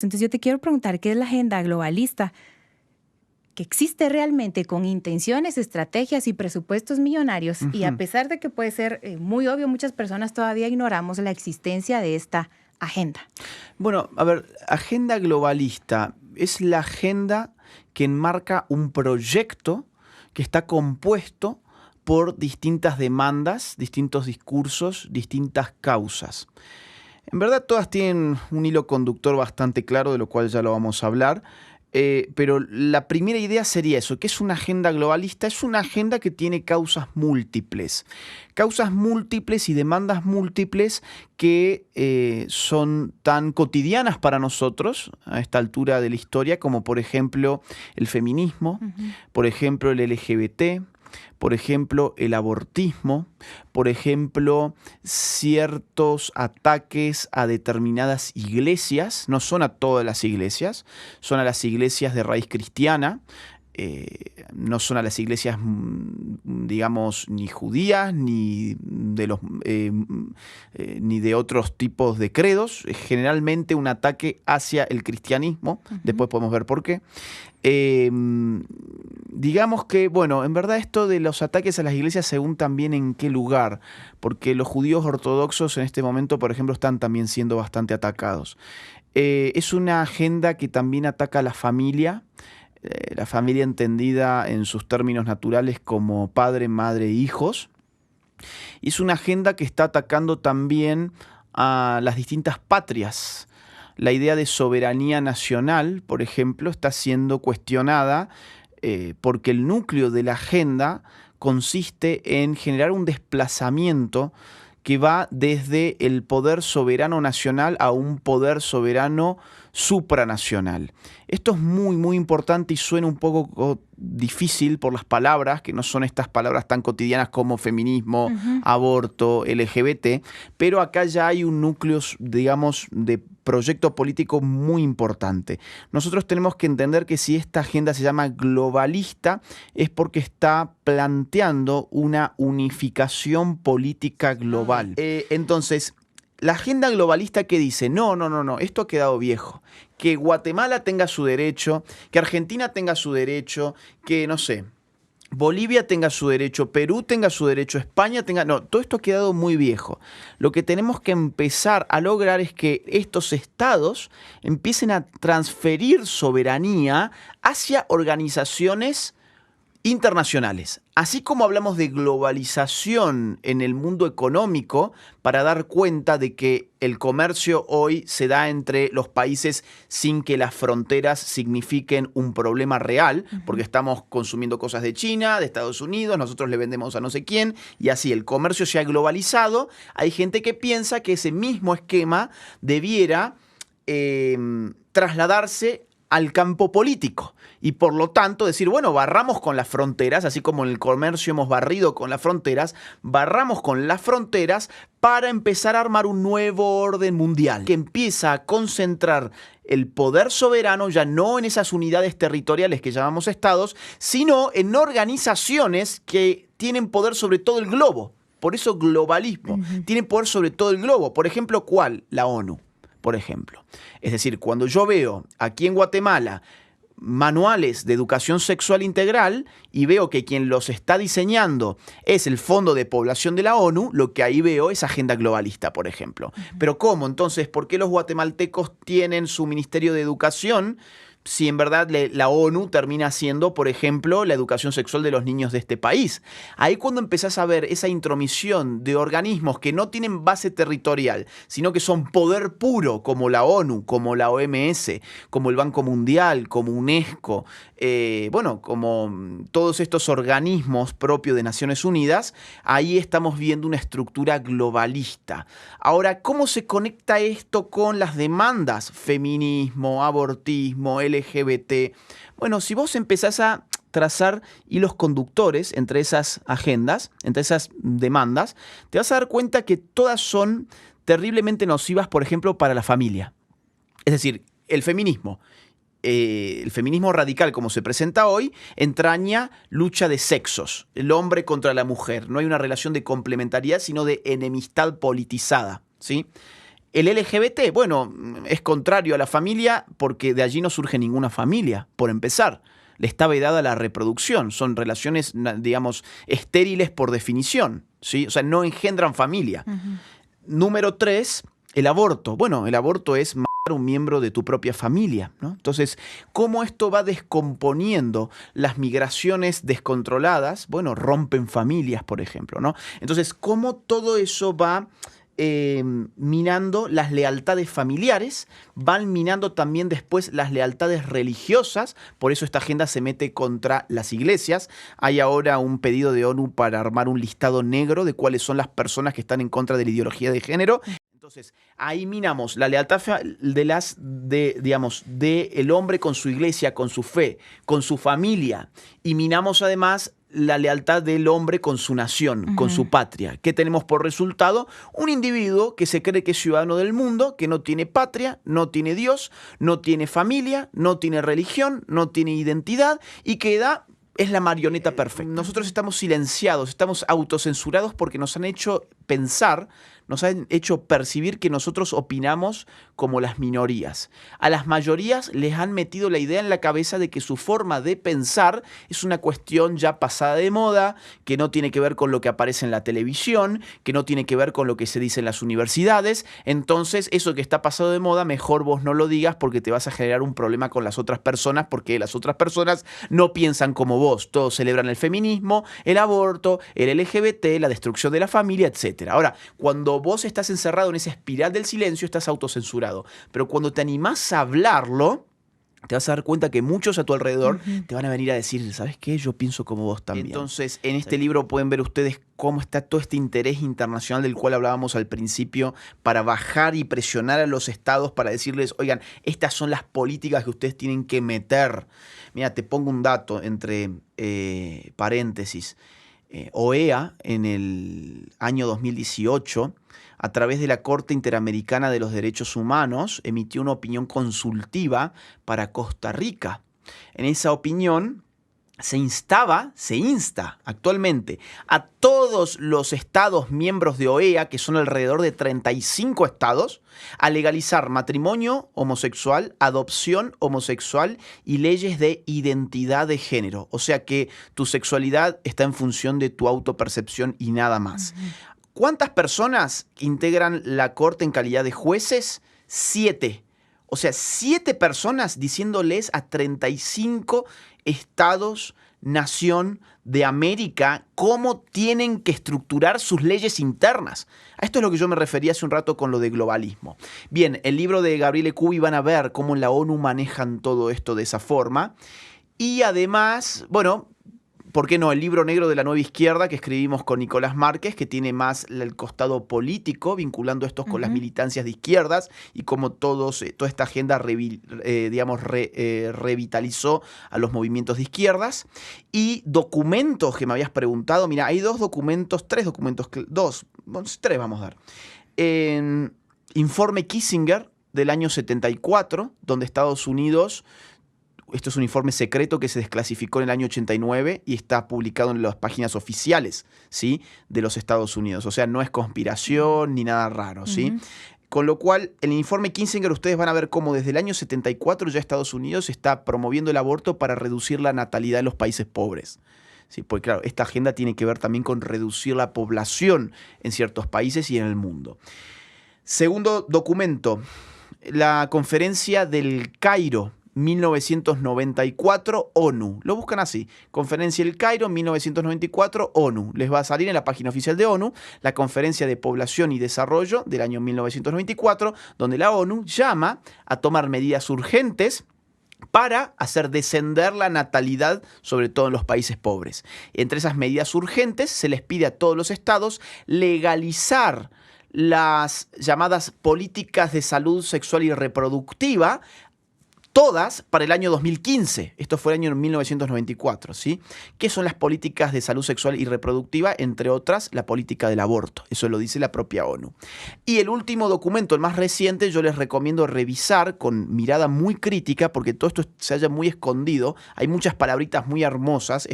Entonces yo te quiero preguntar, ¿qué es la agenda globalista? Que existe realmente con intenciones, estrategias y presupuestos millonarios, y a Ujú. pesar de que puede ser muy obvio, muchas personas todavía ignoramos la existencia de esta agenda. Bueno, a ver, agenda globalista es la agenda que enmarca un proyecto que está compuesto por distintas demandas, distintos discursos, distintas causas. En verdad todas tienen un hilo conductor bastante claro, de lo cual ya lo vamos a hablar. Pero la primera idea sería eso, que es una agenda globalista, es una agenda que tiene causas múltiples y demandas múltiples que son tan cotidianas para nosotros a esta altura de la historia, como por ejemplo el feminismo, por ejemplo el LGBT, por ejemplo, el abortismo, por ejemplo, ciertos ataques a determinadas iglesias, no son a todas las iglesias, son a las iglesias de raíz cristiana, no son a las iglesias, digamos, ni judías, ni de otros tipos de credos, es generalmente un ataque hacia el cristianismo, después podemos ver por qué. Digamos que, bueno, en verdad esto de los ataques a las iglesias según también en qué lugar, porque los judíos ortodoxos en este momento, por ejemplo, están también siendo bastante atacados. Es una agenda que también ataca a la familia entendida en sus términos naturales como padre, madre, hijos. Y es una agenda que está atacando también a las distintas patrias. La idea de soberanía nacional, por ejemplo, está siendo cuestionada porque el núcleo de la agenda consiste en generar un desplazamiento que va desde el poder soberano nacional a un poder soberano supranacional. Esto es muy, muy importante y suena un poco difícil por las palabras, que no son estas palabras tan cotidianas como feminismo, aborto, LGBT, pero acá ya hay un núcleo, digamos, de proyecto político muy importante. Nosotros tenemos que entender que si esta agenda se llama globalista es porque está planteando una unificación política global. Entonces, la agenda globalista que dice, no, esto ha quedado viejo. Que Guatemala tenga su derecho, que Argentina tenga su derecho, que, no sé, Bolivia tenga su derecho, Perú tenga su derecho, España tenga... No, todo esto ha quedado muy viejo. Lo que tenemos que empezar a lograr es que estos estados empiecen a transferir soberanía hacia organizaciones internacionales. Así como hablamos de globalización en el mundo económico para dar cuenta de que el comercio hoy se da entre los países sin que las fronteras signifiquen un problema real, porque estamos consumiendo cosas de China, de Estados Unidos, nosotros le vendemos a no sé quién, y así el comercio se ha globalizado. Hay gente que piensa que ese mismo esquema debiera trasladarse al campo político y por lo tanto decir, bueno, barramos con las fronteras, así como en el comercio hemos barrido con las fronteras, barramos con las fronteras para empezar a armar un nuevo orden mundial que empieza a concentrar el poder soberano ya no en esas unidades territoriales que llamamos estados, sino en organizaciones que tienen poder sobre todo el globo. Por eso globalismo. Tienen poder sobre todo el globo. Por ejemplo, ¿cuál? La ONU. Por ejemplo. Es decir, cuando yo veo aquí en Guatemala manuales de educación sexual integral y veo que quien los está diseñando es el Fondo de Población de la ONU, lo que ahí veo es agenda globalista, por ejemplo. Pero ¿cómo? Entonces, ¿por qué los guatemaltecos tienen su Ministerio de Educación si en verdad la ONU termina siendo, por ejemplo, la educación sexual de los niños de este país? Ahí cuando empezás a ver esa intromisión de organismos que no tienen base territorial, sino que son poder puro, como la ONU, como la OMS, como el Banco Mundial, como UNESCO, como todos estos organismos propios de Naciones Unidas, ahí estamos viendo una estructura globalista. Ahora, ¿cómo se conecta esto con las demandas? Feminismo, abortismo, LGBT. Bueno, si vos empezás a trazar hilos conductores entre esas agendas, entre esas demandas, te vas a dar cuenta que todas son terriblemente nocivas, por ejemplo, para la familia. Es decir, el feminismo radical como se presenta hoy entraña lucha de sexos, el hombre contra la mujer. No hay una relación de complementariedad, sino de enemistad politizada, ¿sí? El LGBT, bueno, es contrario a la familia porque de allí no surge ninguna familia, por empezar. Le está vedada la reproducción, son relaciones, digamos, estériles por definición, ¿sí? O sea, no engendran familia. Número 3, el aborto. Bueno, el aborto es matar a un miembro de tu propia familia, ¿no? Entonces, ¿cómo esto va descomponiendo las migraciones descontroladas? Bueno, rompen familias, por ejemplo, ¿no? Entonces, ¿cómo todo eso va minando las lealtades familiares, van minando también después las lealtades religiosas? Por eso esta agenda se mete contra las iglesias. Hay ahora un pedido de ONU para armar un listado negro de cuáles son las personas que están en contra de la ideología de género. Entonces, ahí minamos la lealtad de el hombre con su iglesia, con su fe, con su familia, y minamos además la lealtad del hombre con su nación, con su patria. ¿Qué tenemos por resultado? Un individuo que se cree que es ciudadano del mundo, que no tiene patria, no tiene Dios, no tiene familia, no tiene religión, no tiene identidad y que es la marioneta perfecta. Nosotros estamos silenciados, estamos autocensurados porque nos han hecho pensar, nos han hecho percibir que nosotros opinamos como las minorías. A las mayorías les han metido la idea en la cabeza de que su forma de pensar es una cuestión ya pasada de moda, que no tiene que ver con lo que aparece en la televisión, que no tiene que ver con lo que se dice en las universidades. Entonces, eso que está pasado de moda, mejor vos no lo digas porque te vas a generar un problema con las otras personas, porque las otras personas no piensan como vos. Todos celebran el feminismo, el aborto, el LGBT, la destrucción de la familia, etc. Ahora, cuando vos estás encerrado en esa espiral del silencio, estás autocensurado. Pero cuando te animás a hablarlo, te vas a dar cuenta que muchos a tu alrededor te van a venir a decir, ¿sabes qué? Yo pienso como vos también. Entonces, en este libro pueden ver ustedes cómo está todo este interés internacional del cual hablábamos al principio para bajar y presionar a los estados para decirles, oigan, estas son las políticas que ustedes tienen que meter. Mira, te pongo un dato entre paréntesis. OEA, en el año 2018, a través de la Corte Interamericana de los Derechos Humanos, emitió una opinión consultiva para Costa Rica. En esa opinión se insta actualmente a todos los estados miembros de OEA, que son alrededor de 35 estados, a legalizar matrimonio homosexual, adopción homosexual y leyes de identidad de género. O sea que tu sexualidad está en función de tu autopercepción y nada más. ¿Cuántas personas integran la Corte en calidad de jueces? 7. O sea, 7 personas diciéndoles a 35 estados, nación de América, cómo tienen que estructurar sus leyes internas. A esto es lo que yo me refería hace un rato con lo de globalismo. Bien, el libro de Gabriele Cubi van a ver cómo en la ONU manejan todo esto de esa forma. Y además, bueno, ¿por qué no? El libro negro de la nueva izquierda que escribimos con Nicolás Márquez, que tiene más el costado político, vinculando estos con las militancias de izquierdas y cómo toda esta agenda revitalizó a los movimientos de izquierdas. Y documentos que me habías preguntado. Mira, hay 3 documentos, bueno, 3 vamos a dar. Informe Kissinger del año 74, donde Estados Unidos... Esto es un informe secreto que se desclasificó en el año 89 y está publicado en las páginas oficiales, ¿sí?, de los Estados Unidos. O sea, no es conspiración ni nada raro, ¿sí? Con lo cual, en el informe Kissinger ustedes van a ver cómo desde el año 74 ya Estados Unidos está promoviendo el aborto para reducir la natalidad en los países pobres. Sí, porque claro, esta agenda tiene que ver también con reducir la población en ciertos países y en el mundo. Segundo documento, la conferencia del Cairo, 1994, ONU. Lo buscan así, Conferencia del Cairo, 1994, ONU. Les va a salir en la página oficial de ONU la Conferencia de Población y Desarrollo del año 1994, donde la ONU llama a tomar medidas urgentes para hacer descender la natalidad, sobre todo en los países pobres. Entre esas medidas urgentes se les pide a todos los estados legalizar las llamadas políticas de salud sexual y reproductiva, todas para el año 2015. Esto fue el año 1994, ¿sí? ¿Qué son las políticas de salud sexual y reproductiva? Entre otras, la política del aborto. Eso lo dice la propia ONU. Y el último documento, el más reciente, yo les recomiendo revisar con mirada muy crítica, porque todo esto se halla muy escondido. Hay muchas palabritas muy hermosas.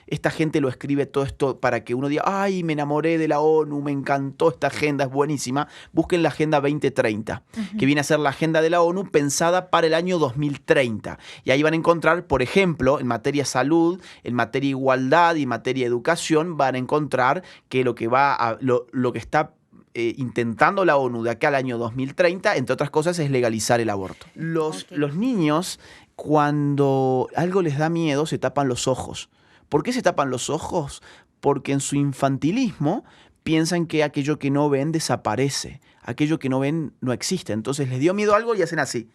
Esta gente lo escribe todo esto para que uno diga, ay, me enamoré de la ONU, me encantó esta agenda, es buenísima. Busquen la Agenda 2030, que viene a ser la agenda de la ONU pensada para el año 2030. Y ahí van a encontrar, por ejemplo, en materia salud, en materia igualdad y en materia educación, van a encontrar que lo que está intentando la ONU de acá al año 2030, entre otras cosas, es legalizar el aborto. Los niños, cuando algo les da miedo, se tapan los ojos. ¿Por qué se tapan los ojos? Porque en su infantilismo piensan que aquello que no ven desaparece, aquello que no ven no existe. Entonces les dio miedo algo y hacen así.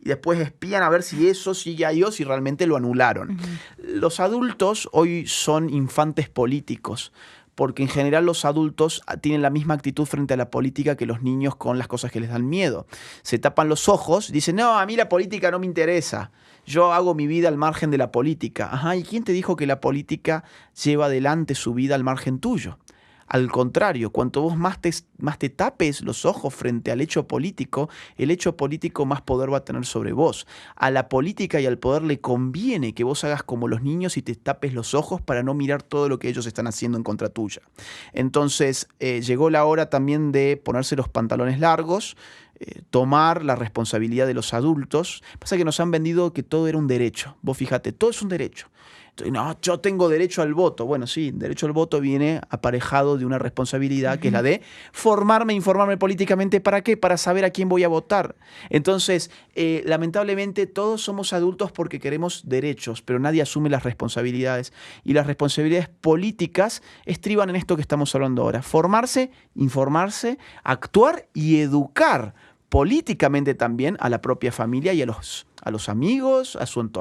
Y después espían a ver si eso sigue ahí o si realmente lo anularon. Los adultos hoy son infantes políticos, porque en general los adultos tienen la misma actitud frente a la política que los niños con las cosas que les dan miedo. Se tapan los ojos, dicen, no, a mí la política no me interesa. Yo hago mi vida al margen de la política. Ajá, ¿y quién te dijo que la política lleva adelante su vida al margen tuyo? Al contrario, cuanto vos más te tapes los ojos frente al hecho político, el hecho político más poder va a tener sobre vos. A la política y al poder le conviene que vos hagas como los niños y te tapes los ojos para no mirar todo lo que ellos están haciendo en contra tuya. Entonces, llegó la hora también de ponerse los pantalones largos, tomar la responsabilidad de los adultos. Pasa que nos han vendido que todo era un derecho. Vos fíjate, todo es un derecho. No, yo tengo derecho al voto. Bueno, sí, derecho al voto viene aparejado de una responsabilidad que es la de formarme, informarme políticamente. ¿Para qué? Para saber a quién voy a votar. Entonces, lamentablemente todos somos adultos porque queremos derechos, pero nadie asume las responsabilidades. Y las responsabilidades políticas estriban en esto que estamos hablando ahora. Formarse, informarse, actuar y educar políticamente también a la propia familia y a los amigos, a su entorno.